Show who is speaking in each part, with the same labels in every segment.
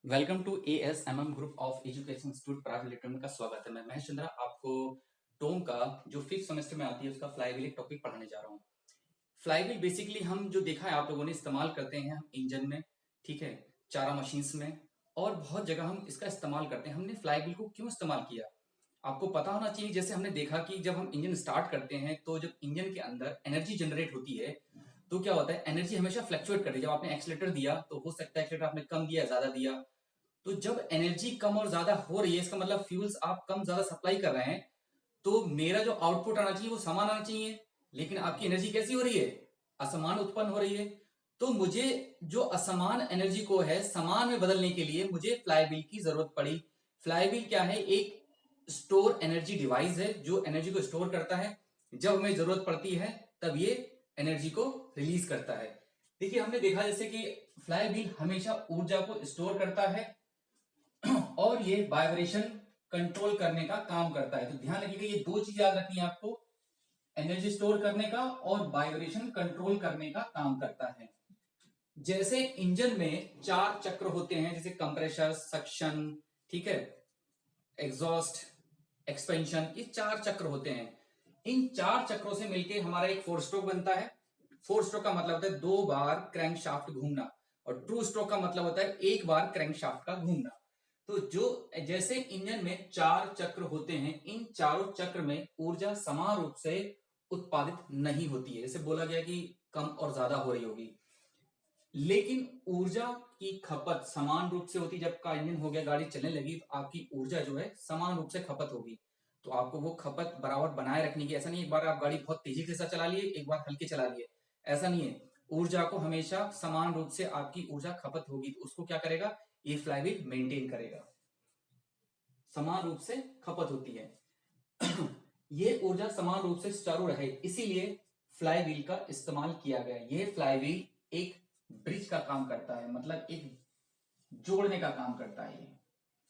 Speaker 1: Welcome to ASMM group of education institute private limited में का स्वागत है। मैं महेश चंद्रा आपको टोम का जो फिफ्थ सेमेस्टर में आती है उसका फ्लाईव्हील एक टॉपिक पढ़ाने जा रहा हूँ। फ्लाईव्हील बेसिकली हम जो देखा है आप लोगों ने इस्तेमाल करते हैं हम इंजन में, ठीक है, चारा मशीन्स में और बहुत जगह हम इसका इस्तेमाल करते हैं। हमने फ्लाईव्हील को क्यों इस्तेमाल किया आपको पता होना चाहिए। जैसे हमने देखा कि जब हम इंजन स्टार्ट करते हैं तो जब इंजन के अंदर एनर्जी जनरेट होती है तो क्या होता है, एनर्जी हमेशा फ्लक्चुएट करती है। जब आपने एक्सीलरेटर दिया तो हो सकता है एक्सीलरेटर आपने कम दिया ज्यादा दिया, तो जब एनर्जी कम और ज्यादा हो रही है इसका मतलब फ्यूल्स आप कम ज्यादा सप्लाई कर रहे हैं, तो मेरा जो आउटपुट आना चाहिए वो समान आना चाहिए। लेकिन आपकी एनर्जी कैसी हो रही है, असमान उत्पन्न हो रही है। तो मुझे जो असमान एनर्जी को है समान में बदलने के लिए मुझे फ्लाईव्हील की जरूरत पड़ी। फ्लाईव्हील क्या है, एक स्टोर एनर्जी डिवाइस है जो एनर्जी को स्टोर करता है। जब हमें जरूरत पड़ती है तब ये एनर्जी को रिलीज करता है। देखिए हमने देखा जैसे कि फ्लाईव्हील हमेशा ऊर्जा को स्टोर करता है और ये वाइब्रेशन कंट्रोल करने का काम करता है। तो ध्यान रखिएगा ये दो चीज याद रखनी है आपको, एनर्जी स्टोर करने का और वाइब्रेशन कंट्रोल करने का काम करता है। जैसे इंजन में चार चक्र होते हैं, जैसे कंप्रेसर, सक्शन, ठीक है, एग्जॉस्ट, एक्सपेंशन, ये चार चक्र होते हैं। इन चार चक्रों से मिलकर हमारा एक फोर स्ट्रोक बनता है। फोर स्ट्रोक का मतलब होता है दो बार क्रैंक शाफ्ट घूमना, और टू स्ट्रोक का मतलब होता है एक बार क्रैंक शाफ्ट का घूमना। तो जो जैसे इंजन में चार चक्र होते हैं, इन चारों चक्र में ऊर्जा समान रूप से उत्पादित नहीं होती है। जैसे बोला गया कि कम और ज्यादा हो रही होगी, लेकिन ऊर्जा की खपत समान रूप से होती। जब का इंजन हो गया, गाड़ी चलने लगी, तो आपकी ऊर्जा जो है समान रूप से खपत होगी। तो आपको वो खपत बराबर बनाए रखनी की, ऐसा नहीं एक बार आप गाड़ी बहुत तेजी के साथ चला लिए, एक बार हल्के चला लिए, ऐसा नहीं है। ऊर्जा को हमेशा समान रूप से आपकी ऊर्जा खपत होगी, तो उसको क्या करेगा, ये फ्लाईव्हील मेंटेन करेगा, समान रूप से खपत होती है। ये ऊर्जा समान रूप से सुचारू रहे, इसीलिए फ्लाईव्हील का इस्तेमाल किया गया। ये फ्लाईव्हील एक ब्रिज का काम करता है, मतलब एक जोड़ने का काम करता है ये,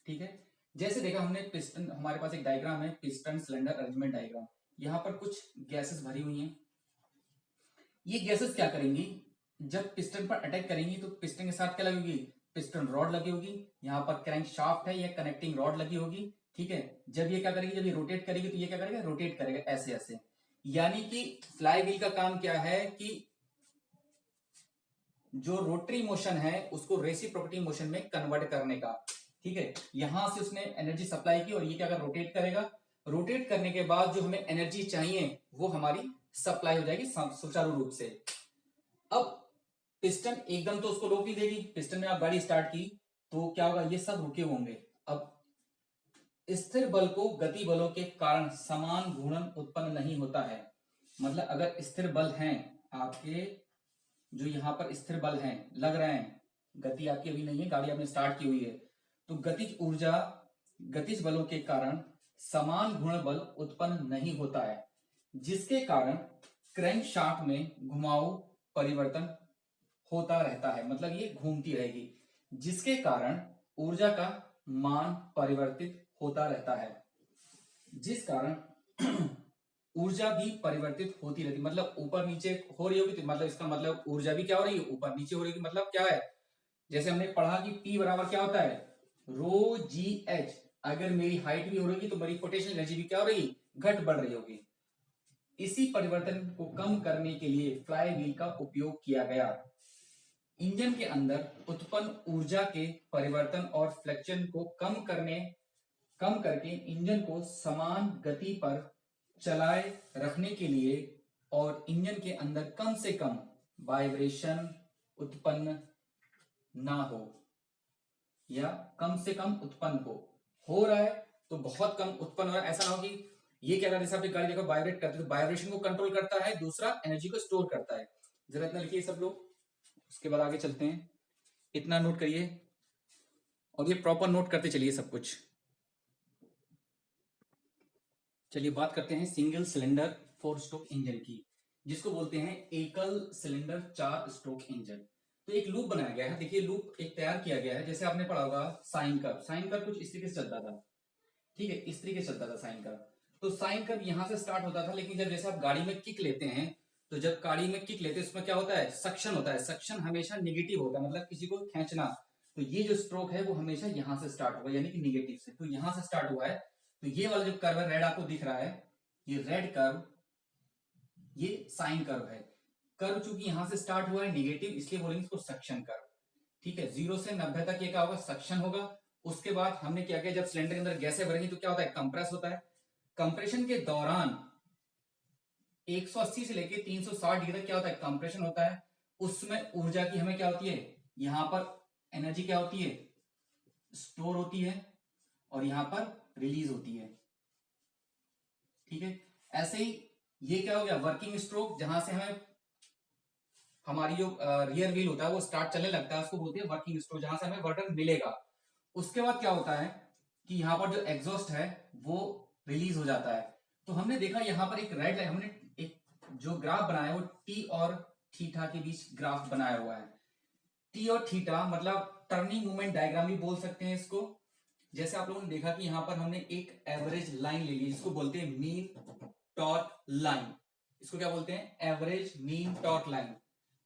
Speaker 1: ठीक है। जैसे देखा हमने पिस्टन, हमारे पास एक डायग्राम है, पिस्टन सिलेंडर अरेंजमेंट डायग्राम। यहाँ पर कुछ गैसेस भरी हुई हैं। ये गैसेस क्या करेंगी, जब पिस्टन पर अटैक करेंगी तो पिस्टन के साथ क्या लगेगी, पिस्टन रॉड लगी होगी। यहाँ पर क्रैंक शाफ्ट है, ये कनेक्टिंग रॉड लगी होगी, ठीक है। जब ये क्या करेगी, जब ये रोटेट करेगी तो ये क्या करेगा, रोटेट करेगा ऐसे ऐसे। यानी कि फ्लाईव्हील का काम क्या है कि जो रोटरी मोशन है उसको रेसिप्रोकेटिंग मोशन में कन्वर्ट करने का, ठीक है। यहां से उसने एनर्जी सप्लाई की और ये क्या कर रोटेट करेगा। रोटेट करने के बाद जो हमें एनर्जी चाहिए वो हमारी सप्लाई हो जाएगी सुचारू रूप से। अब पिस्टन एकदम तो उसको रोक नहीं देगी, पिस्टन में आप गाड़ी स्टार्ट की तो क्या होगा, ये सब रुके होंगे। अब स्थिर बल को गति बलों के कारण समान घूर्णन उत्पन्न नहीं होता है। मतलब अगर स्थिर बल हैं आपके, जो यहाँ पर स्थिर बल हैं लग रहे हैं, गति आपकी अभी नहीं है, गाड़ी आपने स्टार्ट की हुई है, तो गतिज ऊर्जा, गतिज बलों के कारण समान घूर्ण बल उत्पन्न नहीं होता है, जिसके कारण क्रैंक शाफ्ट में घुमाव परिवर्तन होता रहता है। मतलब ये घूमती रहेगी, जिसके कारण ऊर्जा का मान परिवर्तित होता रहता है, जिस कारण ऊर्जा भी परिवर्तित होती रहती, मतलब ऊपर नीचे हो रही होगी, तो मतलब इसका मतलब ऊर्जा भी क्या हो रही है, ऊपर नीचे हो रही है। मतलब क्या है, जैसे हमने पढ़ा कि P बराबर क्या होता है, रो जी एच। अगर मेरी हाइट भी हो रही तो मेरी पोटेंशियल एनर्जी भी क्या हो रही, घट बढ़ रही होगी। इसी परिवर्तन को कम करने के लिए फ्लाईव्हील का उपयोग किया गया। इंजन के अंदर उत्पन्न ऊर्जा के परिवर्तन और फ्लक्चुएशन को कम करके इंजन को समान गति पर चलाए रखने के लिए और इंजन के अंदर कम से कम वाइब्रेशन उत्पन्न ना हो, या कम से कम उत्पन्न हो रहा है तो बहुत कम उत्पन्न हो रहा है, ऐसा ना हो कि ये क्या करता है, जैसे गाड़ी देखो वाइब्रेट करती है तो वाइब्रेशन को कंट्रोल करता है, दूसरा एनर्जी को स्टोर करता है। जरा इतना लिखिए सब लोग, उसके बाद आगे चलते हैं। इतना नोट करिए और ये प्रॉपर नोट करते चलिए सब कुछ। चलिए बात करते हैं single cylinder four stroke engine की, जिसको बोलते हैं एकल सिलेंडर चार स्ट्रोक इंजन। तो एक लूप बनाया गया है, देखिए लूप एक तैयार किया गया है। जैसे आपने पढ़ा होगा साइन कर्व, साइन कर्व कुछ इस तरीके से चलता था, ठीक है, इस तरीके से चलता था साइन कर्व। तो साइन कर्व यहां से स्टार्ट होता था, लेकिन जब जैसे आप गाड़ी में किक लेते हैं, तो जब गाड़ी में किक लेते हैं उसमें क्या होता है, सक्शन होता है। सक्शन हमेशा निगेटिव होता है, मतलब किसी को खींचना। तो ये जो स्ट्रोक है वो हमेशा यहां से स्टार्ट होगा, यानी कि निगेटिव से। तो यहां से स्टार्ट हुआ है, तो ये वाला जो कर्व है रेड आपको दिख रहा है, ये रेड कर्व ये साइन कर्व है। कर्व चूंकि यहां से स्टार्ट हुआ है निगेटिव, इसलिए बोलेंगे इसको सक्शन कर्व। ठीक है, 0 से 90 तक ये क्या होगा, सक्शन होगा। उसके बाद हमने क्या किया, जब सिलेंडर के अंदर गैसें भरेंगी तो क्या होता है, कंप्रेस होता है। कंप्रेशन के दौरान 180 से लेके 360 डिग्री तक क्या होता है, कंप्रेशन होता है। उसमें ऊर्जा की हमें क्या होती है, यहां पर एनर्जी क्या होती है, स्टोर होती है, और यहां पर रिलीज होती है। ठीक है, ऐसे ही ये क्या हो गया, वर्किंग स्ट्रोक, जहां से हमें हमारी जो रियर व्हील होता है वो स्टार्ट चलने लगता है, उसको बोलते हैं वर्किंग स्ट्रोक, जहां से हमें वर्क मिलेगा। उसके बाद क्या होता है कि यहाँ पर जो एग्जॉस्ट है वो रिलीज हो जाता है। तो हमने देखा यहाँ पर एक रेड लाइन, हमने एक जो ग्राफ बनाया वो टी और थीटा के बीच ग्राफ बनाया हुआ है। टी और थीटा मतलब टर्निंग मूवमेंट डायग्राम भी बोल सकते हैं इसको। जैसे आप लोगों ने देखा कि यहाँ पर हमने एक एवरेज लाइन ले ली, इसको बोलते हैं मीन टॉर्क लाइन। इसको क्या बोलते हैं, एवरेज मीन टॉर्क लाइन।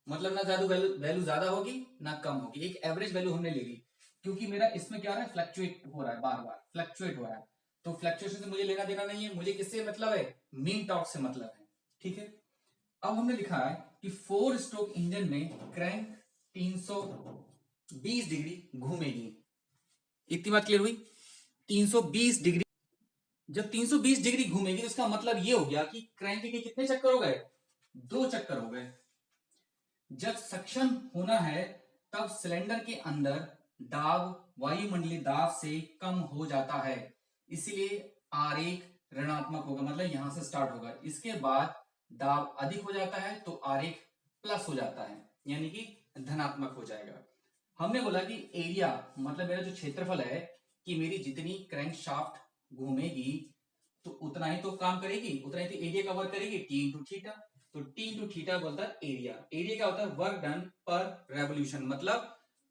Speaker 1: मतलब ना ज्यादा वैल्यू ज्यादा होगी ना कम होगी, एक एवरेज वैल्यू हमने ले ली। क्योंकि मेरा इसमें क्या हो रहा है, फ्लक्चुएट हो रहा है, बार बार फ्लक्चुएट हो रहा है, तो फ्लक्चुएशन से मुझे लेना देना नहीं है, मुझे किससे मतलब है, मीन टॉर्क से मतलब है। ठीक है, अब हमने लिखा है कि 4 स्ट्रोक इंजन में क्रैंक 320 डिग्री घूमेगी। इतनी बात क्लियर हुई, 320 डिग्री। जब 320 डिग्री घूमेगी तो इसका मतलब ये हो गया कि क्रैंक के कितने चक्कर हो गए, 2 चक्कर हो गए। जब सक्शन होना है तब सिलेंडर के अंदर दाब वायुमंडलीय दाब से कम हो जाता है, इसलिए आरेख ऋणात्मक होगा, मतलब यहां से स्टार्ट होगा। इसके बाद दाब अधिक हो जाता है तो आरेख प्लस हो जाता है, यानी कि धनात्मक हो जाएगा। हमने बोला कि एरिया मतलब मेरा जो क्षेत्रफल है, कि मेरी जितनी क्रैंक शाफ्ट घूमेगी तो उतना ही तो काम करेगी, उतना ही तो एरिया कवर करेगी, टी इंटू थीटा। तो टी इंटू थीटा बोलता है एरिया। एरिया क्या होता है, वर्क डन पर रेवोल्यूशन, मतलब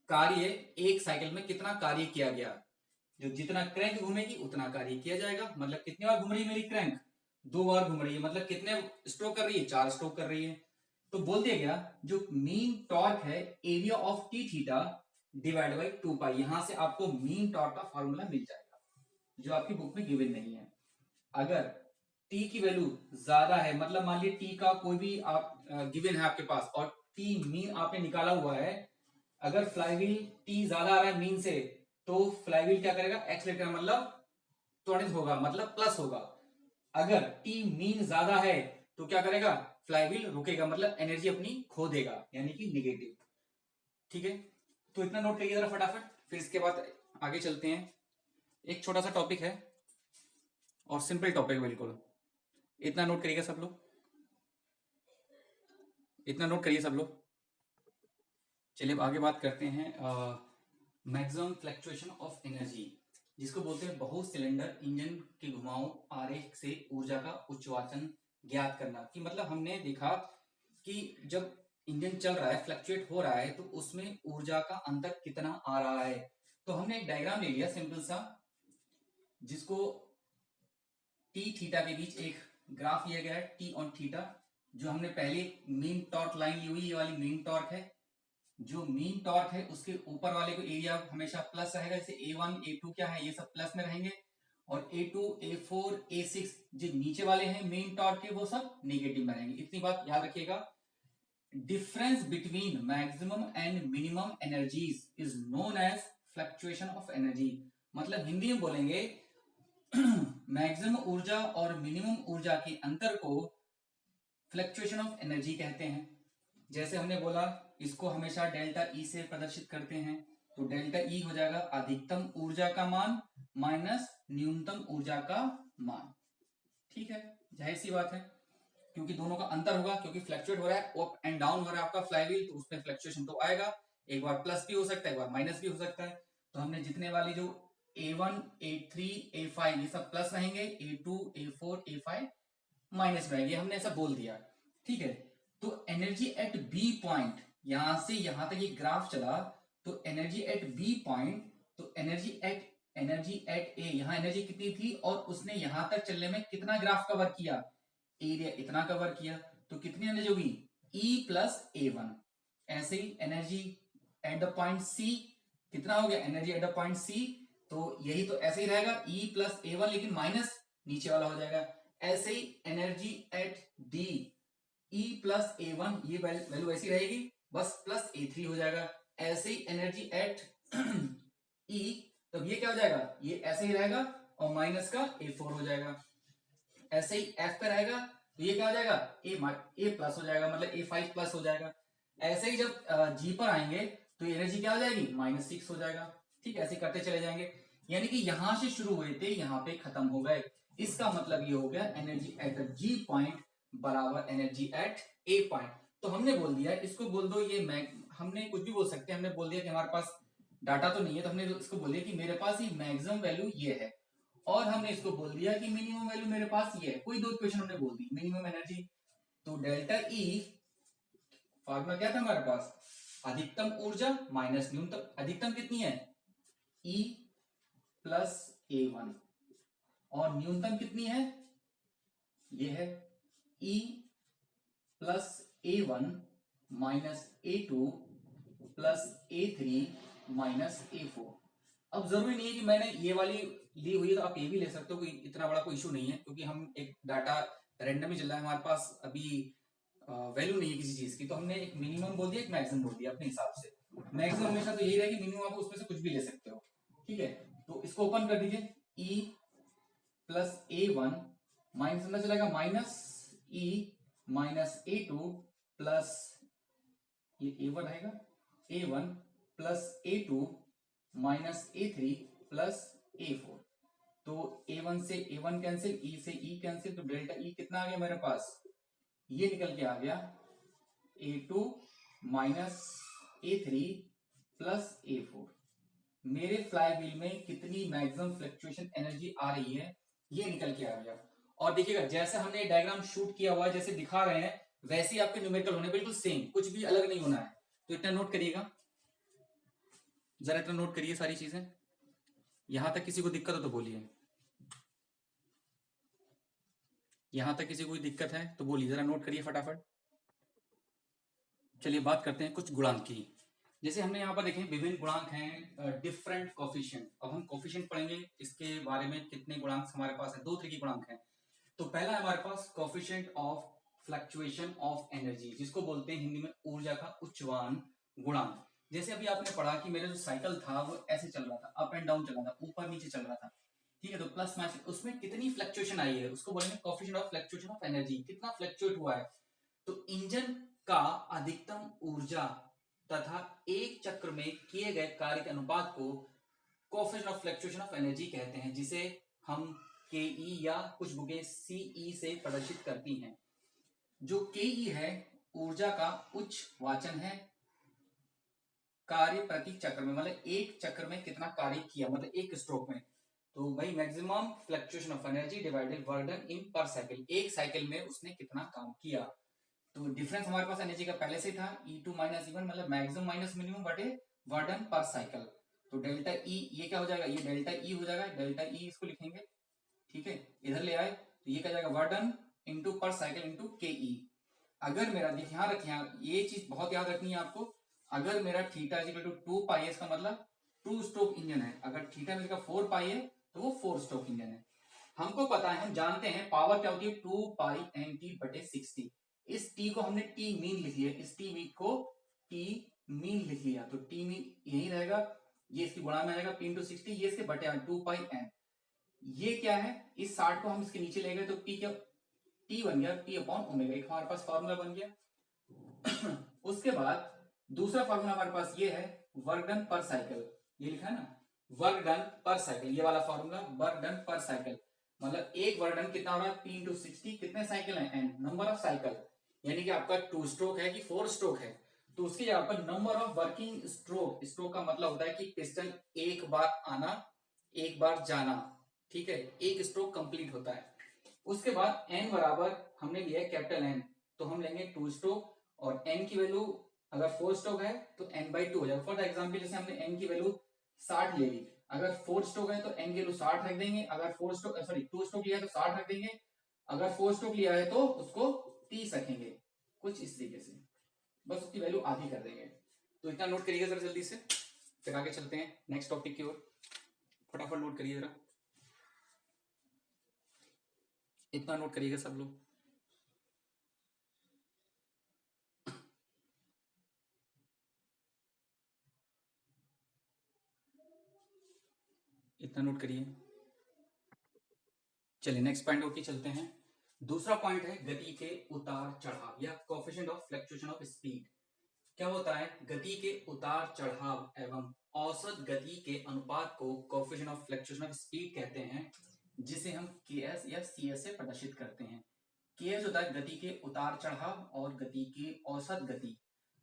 Speaker 1: कार्य एक साइकिल में कितना कार्य किया गया। जो जितना क्रैंक घूमेगी उतना कार्य किया जाएगा। मतलब कितनी बार घूम रही है मेरी क्रैंक, 2 बार घूम रही है, मतलब कितने स्ट्रोक कर रही है, 4 स्ट्रोक कर रही है। तो बोल दिया गया जो मीन टॉर्क है area of T theta divide by 2 पाई, यहां से आपको मीन टॉर्क का फॉर्मूला मिल जाएगा, जो आपकी बुक में गिवन नहीं है। अगर टी की वैल्यू ज्यादा है, मतलब मान लीजिए टी का कोई भी आप गिवन है आपके पास और टी मीन आपने निकाला हुआ है, अगर फ्लाईव्हील टी ज्यादा आ रहा है मीन से, तो फ्लाईव्हील क्या करेगा, एक्सलेटर मतलब त्वरित होगा, मतलब प्लस होगा। अगर टी मीन ज्यादा है तो क्या करेगा, फ्लाईव्हील रुकेगा, मतलब एनर्जी अपनी खो देगा, यानी कि निगेटिव। ठीक है, तो इतना नोट करिए जरा फटाफट, फिर इसके बाद आगे चलते हैं। एक छोटा सा टॉपिक है और सिंपल टॉपिक बिल्कुल, इतना नोट करिएगा सब लोग, इतना नोट करिए सब लोग। चलिए अब आगे बात करते हैं मैक्सिमम फ्लक्चुएशन ऑफ एनर्जी, जिसको बोलते हैं बहु सिलेंडर इंजन के घुमाव आरेख से ऊर्जा का उच्चवाचन ज्ञात करना। कि मतलब हमने देखा कि जब इंजन चल रहा है, फ्लक्चुएट हो रहा है, तो उसमें ऊर्जा का अंतर कितना आ रहा है। तो हमने एक डायग्राम ले लिया सिंपल सा, जिसको टी थीटा के बीच एक ग्राफ लिया गया है, टी ऑन थीटा। जो हमने पहले मीन टॉर्क लाइन ली हुई, ये वाली मीन टॉर्क है। जो मीन टॉर्क है उसके ऊपर वाले को एरिया हमेशा प्लस रहेगा, जैसे A1 A2 क्या है, ये सब प्लस में रहेंगे। और A2 A4 A6 जो नीचे वाले हैं मीन टॉर्क के, वो सब नेगेटिव में रहेंगे। इतनी बात याद रखिएगा। Difference between maximum and minimum energies is known as fluctuation of energy. मतलब हिंदी में बोलेंगे मैक्सिमम ऊर्जा और मिनिमम ऊर्जा के अंतर को फ्लक्चुएशन ऑफ एनर्जी कहते हैं। जैसे हमने बोला इसको हमेशा डेल्टा ई से प्रदर्शित करते हैं, तो डेल्टा ई हो जाएगा अधिकतम ऊर्जा का मान माइनस न्यूनतम ऊर्जा का मान। ठीक है, जाहिर सी बात है, क्योंकि दोनों का अंतर होगा, क्योंकि फ्लक्चुएट हो रहा है, अप एंड डाउन हो रहा है आपका फ्लाईव्हील, तो उसमें फ्लक्चुएशन तो आएगा। एक बार प्लस भी हो सकता है, एक बार माइनस भी हो सकता है। तो हमने जितने वाली जो A1 A3 A5 ये सब प्लस रहेंगे, A2 A4 A5 माइनस में रहेंगे, हमने ऐसा बोल दिया। ठीक है, तो एनर्जी एट बी पॉइंट, यहां से यहां तक ये ग्राफ चला, तो एनर्जी एट बी पॉइंट, तो एनर्जी एट ए, यहां एनर्जी कितनी थी और उसने यहां तक चलने में कितना ग्राफ कवर किया, एरिया इतना कवर किया, तो कितनी एनर्जी होगी E प्लस A1। ऐसे ही energy at the point C कितना हो गया energy at the point C, तो यही तो ऐसे ही रहेगा E प्लस A1, लेकिन माइनस नीचे वाला हो जाएगा। ऐसे ही energy at D E plus A1, ये वैल्यू ऐसी रहेगी, बस प्लस A3 हो जाएगा। ऐसे ही एनर्जी एट E, तो ये क्या हो जाएगा, ये ऐसे ही रहेगा और माइनस का A4 हो जाएगा। ऐसे ही F पे रहेगा तो ये क्या हो जाएगा, A प्लस हो जाएगा, मतलब A5 प्लस हो जाएगा। ऐसे ही जब G पर आएंगे तो एनर्जी क्या हो जाएगी, -6 हो जाएगा। ठीक है, ऐसे करते चले जाएंगे, यानी कि यहां से शुरू हुए थे यहां पे खत्म हो गए। इसका मतलब ये हो गया एनर्जी एट G पॉइंट बराबर एनर्जी एट A पॉइंट। तो हमने बोल दिया, इसको बोल दो ये हमने कुछ भी बोल सकते हैं, हमने बोल दिया कि हमारे पास डाटा तो नहीं है, तो हमने इसको बोल दिया कि मेरे पास ये मैक्सिमम वैल्यू ये है, और हमने इसको बोल दिया कि मिनिमम वैल्यू मेरे पास ये है। कोई दो इक्वेशन हमने बोल दी, मिनिमम एनर्जी, तो डेल्टा E फॉर्मूला क्या था हमारे पास, अधिकतम ऊर्जा माइनस न्यूनतम, अधिकतम कितनी है E प्लस A1, और न्यूनतम कितनी है, ये है E plus A1 minus A2 plus A3 minus A4। अब जरूरी नहीं है कि मैंने ये वाली ली हुई है तो आप ये भी ले सकते हो, कोई इतना बड़ा कोई इशू नहीं है, क्योंकि हम एक डाटा रैंडम ही चल रहा है, हमारे पास अभी वैल्यू नहीं है किसी चीज की, तो हमने एक मिनिमम बोल दिया, एक मैक्सिमम बोल दिया अपने हिसाब से। मैक्सिमम हमेशा तो यही रहेगी, मिनिमम आप उसमें से कुछ भी ले सकते हो। ठीक है, तो इसको ओपन कर दीजिए, E प्लस A1 माइनस अंदर चलेगा minus E minus A2 plus ये A1 रहेगा, A1 plus A2 minus A3 plus A4। तो A1 से A1 कैंसिल, E से E कैंसिल, तो डेल्टा E कितना आ गया मेरे पास, ये निकल के आ गया A2 minus A3 plus A4। मेरे फ्लाई व्हील में कितनी मैक्सिमम फ्लक्चुएशन एनर्जी आ रही है, ये निकल के आ गया। और देखिएगा जैसे हमने डायग्राम शूट किया हुआ है, जैसे दिखा रहे हैं, वैसे ही आपके न्यूमेरिकल होने, बिल्कुल सेम, कुछ भी अलग नहीं होना है। तो इतना नोट करिएगा, जरा इतना नोट करिए सारी चीजें। यहां तक किसी को दिक्कत हो तो बोलिए, यहां तक किसी को कोई दिक्कत है तो बोलिए, जरा नोट करिए फटाफट। चलिए बात करते हैं कुछ गुणांक की। जैसे हमने यहाँ पर देखें विभिन्न गुणांक हैं, डिफरेंट कोफिशिएंट। अब हम कोफिशिएंट पढ़ेंगे, इसके बारे में कितने गुणांक हमारे पास है, दो तरह के गुणांक हैं। तो पहला है हमारे पास coefficient of fluctuation of energy, जिसको बोलते हैं हिंदी में ऊर्जा का उच्चवान गुणांक। जैसे अभी आपने पढ़ा कि मेरा जो साइकिल था वो ऐसे चल रहा था, अप एंड डाउन चल रहा था, ऊपर नीचे चल रहा था। ठीक है, तो प्लस माइनस उसमें कितनी फ्लक्चुएशन आई है उसको बोलेंगे coefficient of fluctuation of energy, कितना फ्लक्चुएट हुआ है। तो इंजन का अधिकतम ऊर्जा तथा एक चक्र में किए गए कार्य के अनुपात को coefficient of fluctuation of energy कहते हैं, जिसे हम के या कुछ बुकें सीई से प्रदर्शित करती हैं। जो के है ऊर्जा का उच्च वाचन है कार्य प्रति चक्र में, मतलब एक चक्र में कितना कार्य किया, मतलब एक स्ट्रोक में। तो भाई maximum fluctuation of energy divided work done in पर साइकिल, एक साइकिल में उसने कितना काम किया। तो डिफरेंस हमारे पास एनर्जी का पहले से था, E2 माइनस E1, मतलब मैक्सिमम माइनस मिनिमम बटे वर्क डन पर साइकिल। तो डेल्टा E ये क्या हो जाएगा, ये डेल्टा E हो जाएगा, डेल्टा E इसको लिखेंगे। ठीक है, इधर ले आए तो ये क्या जाएगा, वर्क डन इंटू पर साइकिल इंटू के। अगर मेरा देखिए, ध्यान रखिए, ये चीज बहुत याद रखनी है आपको। अगर मेरा थीटा इज इक्वल टू 2 पाई, इसका मतलब 2 स्ट्रोक इंजन है। अगर थीटा में 4 पाई है तो वो 4 स्ट्रोक इंजन है। हमको पता है, हम जानते हैं पावर क्या होती है, 2 पाई एन टी बटे 60। इस टी को हमने टी मीन लिख लिया, इस टी मीन को टी मीन लिख लिया, तो टी मीन यही रहेगा, ये इसकी गुणा में आएगा पी इंटू 60, ये इसके बटे 2 पाई एन। ये क्या है, इस 60 को हम इसके नीचे ले गए तो टी क्या, टी बन गया टी अपॉन ओमेगा, एक हमारे पास फॉर्मूला बन गया। उसके बाद दूसरा फॉर्मूला हमारे पास ये है, वर्क डन पर साइकिल, ये लिखा है ना, वर्क डन पर साइकिल, ये वाला फॉर्मूला वर्क डन पर साइकिल, मतलब एक वर्क डन कितना हो रहा है, पी इंटू 60, कितने साइकिल है एन, नंबर ऑफ साइकिल, यानी कि आपका 2 स्ट्रोक है कि 4 स्ट्रोक है, तो उसके यहाँ पर number of working stroke, stroke का मतलब होता है कि पिस्टन एक बार आना एक बार जाना। ठीक है, एक स्ट्रोक कंप्लीट होता है। उसके बाद एन बराबर हमने लिया है कैपिटल एन, तो हम लेंगे 2 स्ट्रोक, और एन की वैल्यू अगर 4 स्ट्रोक है तो n बाई 2 हो जाएगा। फॉर एग्जाम्पल जैसे हमने n की वैल्यू 60 ले ली, अगर 4 स्ट्रोक है तो n की वैल्यू 60 रख देंगे, अगर 4 स्ट्रोक सॉरी 2 स्ट्रोक लिया है तो 60 रख देंगे, अगर 4 स्ट्रोक लिया है तो उसको 30 रखेंगे, कुछ इस तरीके से, बस उसकी वैल्यू आधी कर देंगे। तो इतना नोट करिएगा जरा जल्दी से। फिर आगे चलते हैं नेक्स्ट टॉपिक की ओर। फटाफट नोट करिए जरा, इतना नोट करिएगा सब लोग। इतना नोट करिए। चलिए नेक्स्ट पॉइंट ओके चलते हैं। दूसरा पॉइंट है गति के उतार चढ़ाव या coefficient of fluctuation of speed. क्या होता है, गति के उतार चढ़ाव एवं औसत गति के अनुपात को coefficient of fluctuation of speed कहते हैं, जिसे हम Ks या Cs से प्रदर्शित करते हैं। Ks होता है गति के उतार चढ़ाव और गति की औसत गति,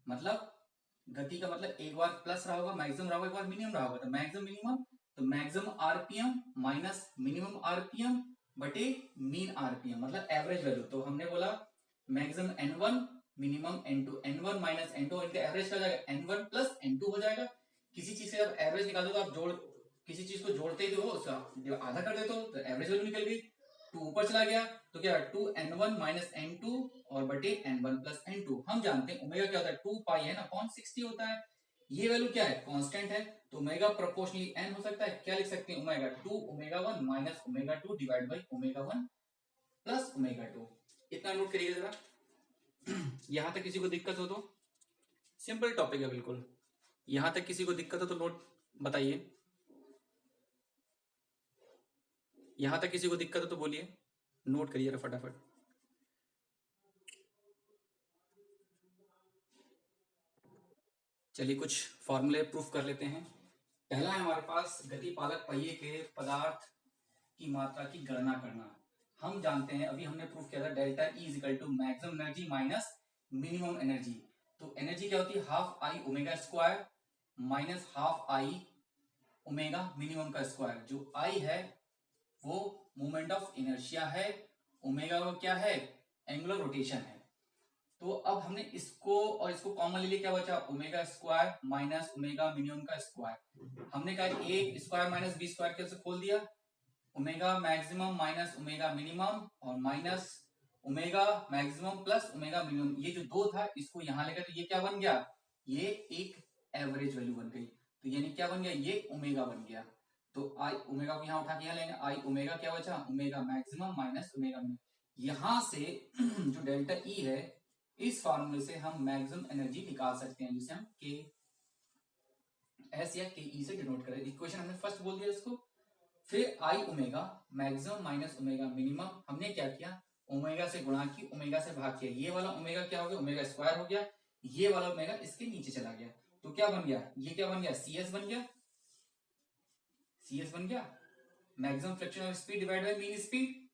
Speaker 1: मतलब गति का मतलब एक बार प्लस रहा होगा, मैक्सिमम रहा होगा, एक बार मिनिमम रहा होगा, तो मैक्सिमम मिनिमम, तो maximum RPM minus minimum RPM बटे मीन आरपीएम, मतलब एवरेज वैल्यू। तो हमने बोला maximum n1 minimum n2, n1 minus n2, इनका एवरेज क्या हो जाएगा, n1 प्लस n2 हो जाएगा। किसी चीज से जब एवरेज निकालते हो तो आप जोड़, किसी चीज को जोड़ते ही हो उसका जब आधा कर देते हो तो एवरेज वैल्यू निकल गई। 2 ऊपर चला गया तो क्या 2n1 माइनस n2 और बटे n1 प्लस n2। हम जानते हैं ओमेगा क्या होता है, 2 पाई है ना अपॉन 60 होता है। ये वैल्यू क्या है, कांस्टेंट है, तो ओमेगा प्रोपोर्शनली n हो सकता है। क्या लिख सकते हैं, omega 2 omega 1 minus omega 2 divide by omega 1 plus omega 2। इतना नोट करिए जरा। यहां तक किसी को दिक्कत हो तो, सिंपल टॉपिक है बिल्कुल। यहां तक किसी को दिक्कत हो तो नोट बताइए। यहां तक किसी को दिक्कत हो तो बोलिए, नोट करिए फटाफट। चलिए कुछ फॉर्मूले प्रूफ कर लेते हैं। पहला है हमारे पास गति पालक पहिए के पदार्थ की मात्रा की गणना करना। हम जानते हैं, अभी हमने प्रूफ किया था, delta E is equal to maximum energy minus minimum energy. तो एनर्जी क्या होती है, half I omega square minus half I omega minimum का स्क्वायर। जो आई है वो मोमेंट ऑफ इनर्शिया है, ओमेगा वो क्या है, एंगुलर रोटेशन है। तो अब हमने इसको और इसको कॉमन ले लिया, क्या बचा, omega square minus omega minimum का स्क्वायर। हमने कहा A square minus B square कैसे खोल दिया, omega maximum minus omega minimum और minus omega maximum plus omega minimum. ये जो दो था इसको यहां लेकर, तो ये क्या बन गया, ये एक एवरेज वैल्यू बन गई। तो यानी क्या बन गया, ये ओमेगा बन गया। तो आई ओमेगा को यहां उठा के यहां लेंगे, आई ओमेगा क्या बचा, omega maximum minus omega minimum. यहां से जो डेल्टा ई है, इस फार्मूले से हम मैक्सिमम एनर्जी निकाल सकते हैं, जिसे हम के एस या के ई से डिनोट करें। इक्वेशन हमने फर्स्ट बोल दिया इसको। फिर I omega maximum minus omega minimum, हमने क्या किया, ओमेगा से गुणा की ओमेगा से भाग किया। ये वाला ओमेगा क्या हो गया, ओमेगा स्क्वायर हो गया। ये वाला ओमेगा इसके नीचे चला गया, तो क्या बन गया, ये क्या बन गया, सी एस बन गया, सी एस बन गया, maximum fluctuation of speed divide by mean speed.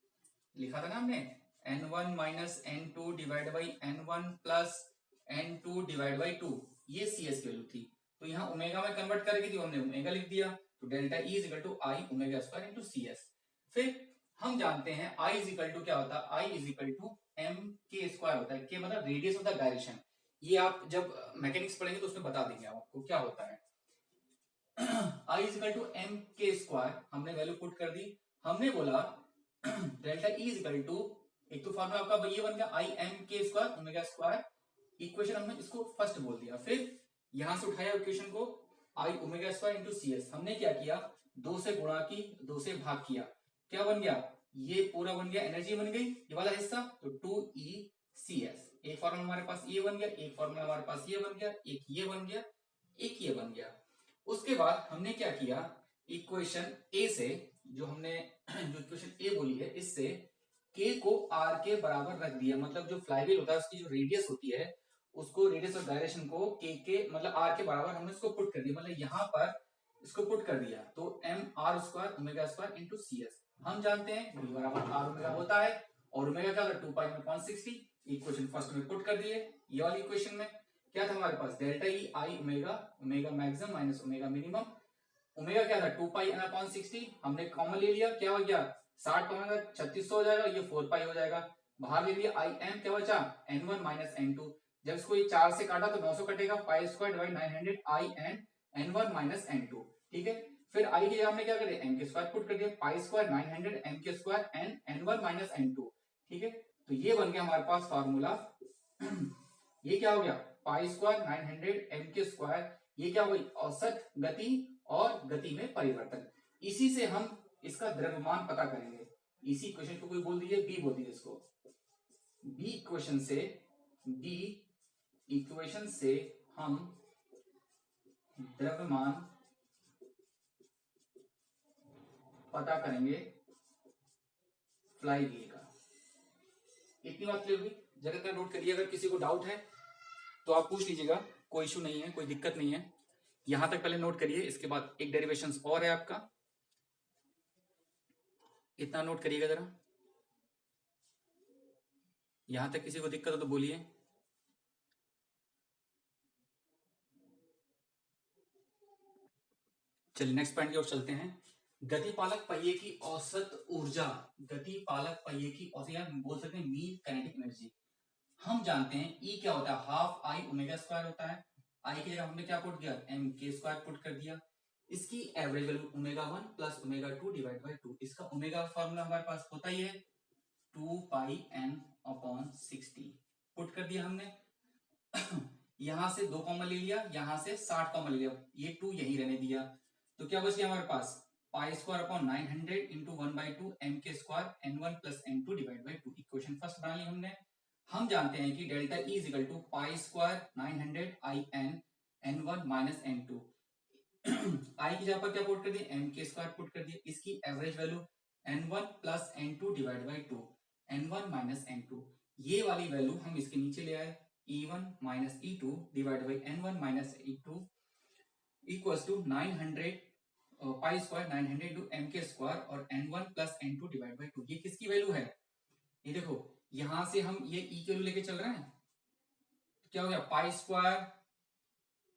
Speaker 1: लिखा था ना हमने, n1 minus n2 divide by n1 plus n2 divide by 2, ये सी एस की वैल्यू थी। तो यहाँ ओमेगा में कन्वर्ट करके थी, हमने ओमेगा लिख दिया। तो delta E is equal to I omega square into C S. फिर हम जानते हैं आई इज इक्वल टू क्या होता है, I is equal to M K square होता है। के मतलब रेडियस ऑफ द डायरेक्शन। ये आप जब मैकेनिक्स पढ़ेंगे तो उसमें बता देंगे आपको क्या होता है। I is equal to M K square, हमने वैल्यू पुट कर दी। हमने बोला delta E is equal to, एक तो फॉर्मूला आपका ये बन गया I M K square omega square. Equation हमने इसको फर्स्ट बोल दिया। फिर यहां से उठाया इक्वेशन को, I omega square into C S. हमने क्या किया, 2 से गुणा की, 2 से भाग किया, क्या बन गया, ये पूरा बन गया, एनर्जी बन गई ये वाला हिस्सा, तो 2E CS। एक फॉर्मूला हमारे पास ये बन गया, एक फॉर्मूला हमारे पास ये बन गया, एक ये बन गया, एक ये बन गया। उसके बाद हमने क्या किया, इक्वेशन ए से, जो हमने जो इक्वेशन ए बोली है, इससे के को आर के बराबर रख दिया। मतलब जो फ्लाईव्हील होता है उसकी जो रेडियस होती है, उसको रेडियस ऑफ डायरेक्शन को के मतलब आर के बराबर हमने इसको पुट कर दिया। मतलब यहाँ पर इसको पुट कर दिया, तो M R square omega square into C S. हम जानते हैं बी बराबर आर ओमेगा होता है, और ओमेगा क्या होता है 2 पाई अपॉन 60। इक्वेशन फर्स्ट में पुट कर दिए। ये वाली इक्वेशन में क्या था हमारे पास, delta E I omega, omega maximum minus omega minimum. Omega क्या था 2 पाई अपॉन 60, हमने कॉमन ले लिया, क्या हो गया 60 ओमेगा 3600 हो जाएगा, ये 4 पाई हो जाएगा। बाहर ले लिया, आई एम क्या बचा n1 माइनस n2। जब इसको ये 4 से काटा तो 900 कटेगा, pi square divide 900 I N n1 minus n2। ठीक है, फिर आई की जगह हमने क्या कर दिया, एम के स्क्वायर पुट कर दिया, pi square 900 M K square N n1 minus n2। ठीक है, तो ये बन गया हमारे पास फार्मूला। ये क्या हो गया, पाई स्क्वायर 900 एम के स्क्वायर ये क्या हुई, औसत गति और गति में परिवर्तन। इसी से हम इसका द्रव्यमान पता करेंगे। इसी क्वेश्चन को कोई बोल दीजिए, बी बोल दीजिए इसको, बी इक्वेशन से, बी इक्वेशन से हम द्रव्यमान पता करेंगे फ्लाईव्हील का। इतनी बात क्लियर हुई? जगह नोट करिए, अगर किसी को डाउट है तो आप पूछ लीजिएगा, कोई इशू नहीं है, कोई दिक्कत नहीं है। यहां तक पहले नोट करिए, इसके बाद एक डेरिवेशन और है आपका, इतना नोट करिएगा जरा। यहां तक किसी को दिक्कत हो तो बोलिए। चलिए नेक्स्ट पॉइंट की ओर चलते हैं। गतिपालक पहिए की औसत ऊर्जा, गतिपालक पहिए की औसत, या बोल सकते हैं मीन काइनेटिक एनर्जी। हम जानते हैं ई क्या होता है, हाफ आई ओमेगा स्क्वायर होता है। आई की जगह हमने क्या पुट किया, एम के स्क्वायर पुट कर दिया। इसकी average value omega 1 plus omega 2 divide by 2। इसका ओमेगा फॉर्मूला हमारे पास होता ही है 2 पाई एन अपॉन 60 पुट कर दिया हमने। यहां से 2 कॉमन ले लिया, यहां से 60 कॉमन ले लिया, ये 2 यही रहने दिया, तो क्या बच गया हमारे पास, pi square upon 900 into 1/2 M K square N 1 plus N 2 divide by 2। Equation first बना ली हमने। हम जानते हैं कि delta E is equal to pi square 900 I N N 1 minus N 2। I की जगह पर क्या पुट कर दिया, एम के स्क्वायर पुट कर दिया। इसकी average value N 1 plus N 2 divide by 2, N 1 minus N 2। ये वाली वैल्यू हम इसके नीचे ले आए, E1 minus E2 divide by N1 minus E2 equals to 900 pi square 900 into M K square और N1 plus N2 divide by 2। ये किसकी वैल्यू है, ये देखो, यहां से हम ये ई की वैल्यू लेके चल रहे हैं, तो क्या हो गया, pi square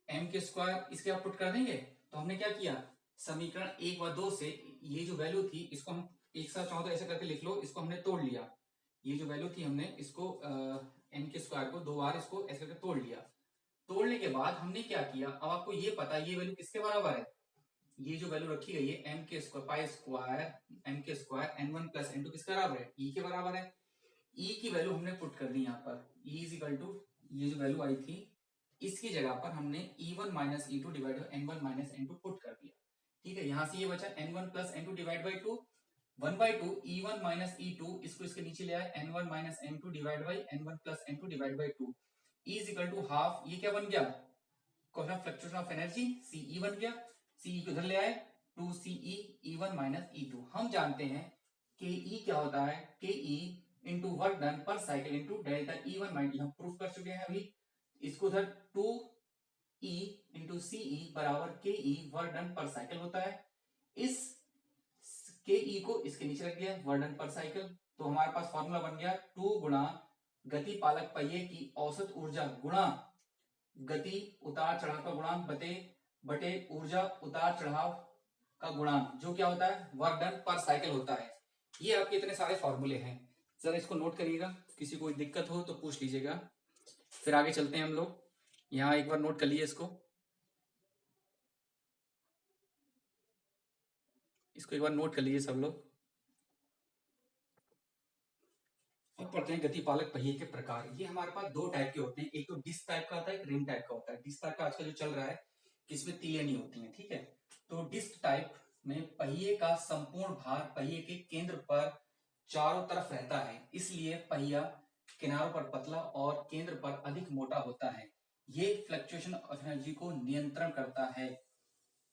Speaker 1: M K square इसके आप पुट कर देंगे। तो हमने क्या किया, समीकरण 1 व 2 से ये जो वैल्यू थी इसको हम एक साथ चाहो तो ऐसे करके लिख लो, इसको हमने तोड़ लिया। ये जो वैल्यू थी हमने इसको एम के स्क्वायर को 2 बार इसको ऐसे करके तोड़ लिया। तोड़ने के बाद हमने क्या किया, अब आपको ये पता है ये वैल्यू किसके बराबर है, ये जो वैल्यू रखी गई है M K square pi square M K square N 1 plus N 2 किसके बराबर है, ई के बराबर है। ई की वैल्यू हमने पुट कर दी यहाँ पर, ई इज इक्वल टू, ये जो वैल्यू आई थी इसकी जगह पर हमने E1 minus E2 divide by N1 minus N2 put कर दिया। ठीक है, यहां से ये बचा N1 plus N2 divide by 2, 1/2 E1 minus E2, इसको इसके नीचे ले आए N1 minus N2 divide by N1 plus N2 divide by 2 is equal to half, ये क्या बन गया, coefficient fluctuation of energy CE बन गया। CE को इधर ले आए 2CE E1 माइनस E2। हम जानते हैं KE क्या होता है, KE इंटू वर्क डन पर cycle into delta E1 minus, हम प्रूफ कर चुके हैं अभी। इसको उधर 2E इंटू CE बराबर KE वर्क डन पर साइकिल होता है। इस KE को इसके नीचे रख दिया, वर्क डन पर साइकिल, तो हमारे पास फॉर्मूला बन गया 2 गुणा गति पालक पहिए की औसत ऊर्जा गुणा गति उतार चढ़ाव का गुणांक बटे बटे ऊर्जा उतार चढ़ाव का गुणांक, जो क्या होता है, वर्क डन पर साइकिल होता है। ये आपके इतने सारे फॉर्मूले हैं, जरा इसको नोट करिएगा, किसी को दिक्कत हो तो पूछ लीजिएगा। फिर आगे चलते हैं हम लोग, यहाँ एक बार नोट कर लीजिए इसको एक बार नोट कर लीजिए सब लोग। अब पढ़ते हैं गति पालक पहिए के प्रकार। ये हमारे पास 2 टाइप के होते हैं, एक तो डिस्क टाइप का होता है, एक रिम टाइप का होता है। डिस्क टाइप का आजकल जो चल रहा है इसमें तीलियां नहीं होती हैं, ठीक है। तो डिस्क टाइप में पहिए का संपूर्ण भार पहिए के केंद्र पर चारों तरफ रहता है, इसलिए पहिया किनारों पर पतला और केंद्र पर अधिक मोटा होता है। ये फ्लक्चुएशन ऑफ एनर्जी को नियंत्रण करता है।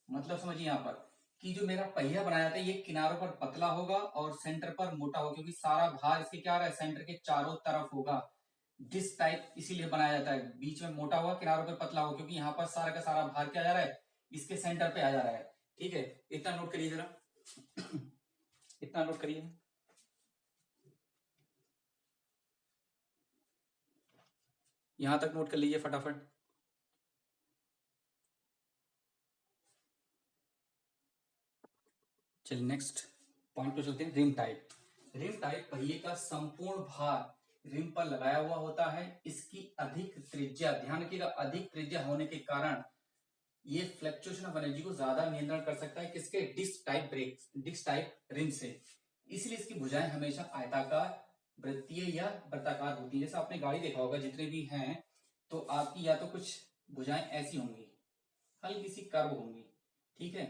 Speaker 1: मतलब समझिए यहाँ पर कि जो मेरा पहिया बनाया जाता है ये किनारों पर पतला होगा और सेंटर पर मोटा होगा, क्योंकि सारा भार इसके क्या रहा है, सेंटर के चारों तरफ होगा। डिस्क टाइप इसीलिए बनाया जाता है, बीच में मोटा होगा किनारों पर पतला होगा, क्योंकि यहाँ पर सारा का सारा भार क्या जा रहा है, इसके सेंटर पे आ जा रहा है। ठीक है, इतना नोट करिए जरा, इतना नोट करिए। यहां तक नोट कर लीजिए फटाफट। चलिए नेक्स्ट पॉइंट पे चलते हैं, रिम टाइप। रिम टाइप पहिए का संपूर्ण भार रिम पर लगाया हुआ होता है। इसकी अधिक त्रिज्या, ध्यान रखिएगा, अधिक त्रिज्या होने के कारण ये फ्लक्चुएशन ऑफ एनर्जी को ज्यादा नियंत्रण कर सकता है, किसके, disc type brake, disc type rim से। इसलिए इसकी भुजाएं हमेशा आयताकार, वृत्तीय या वृत्ताकार होती है। जैसे आपने गाड़ी देखा होगा, जितने भी हैं तो आपकी या तो कुछ भुजाएं ऐसी होंगी, हल्की सी कर्व होंगी, ठीक है।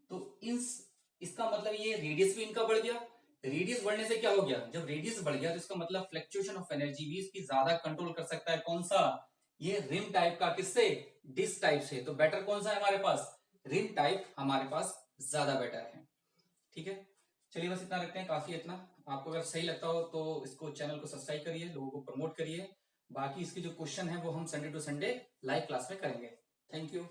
Speaker 1: तो इसका मतलब ये रेडियस भी इनका बढ़ गया। रेडियस बढ़ने से क्या हो गया, जब रेडियस बढ़ गया तो इसका मतलब फ्लक्चुएशन ऑफ एनर्जी भी इसकी ज्यादा कंट्रोल कर सकता है। कौन सा, ये रिम टाइप का, किससे, डिस्क टाइप से। तो बेटर कौन सा है हमारे पास, रिम टाइप हमारे पास ज्यादा बेटर है, ठीक है। चलिए बस इतना रखते हैं, काफी है इतना। आपको अगर सही लगता हो तो इसको, चैनल को सब्सक्राइब करिए, लोगों को प्रमोट करिए। बाकी इसके जो क्वेश्चन है वो हम Sunday to Sunday live class में करेंगे। Thank you.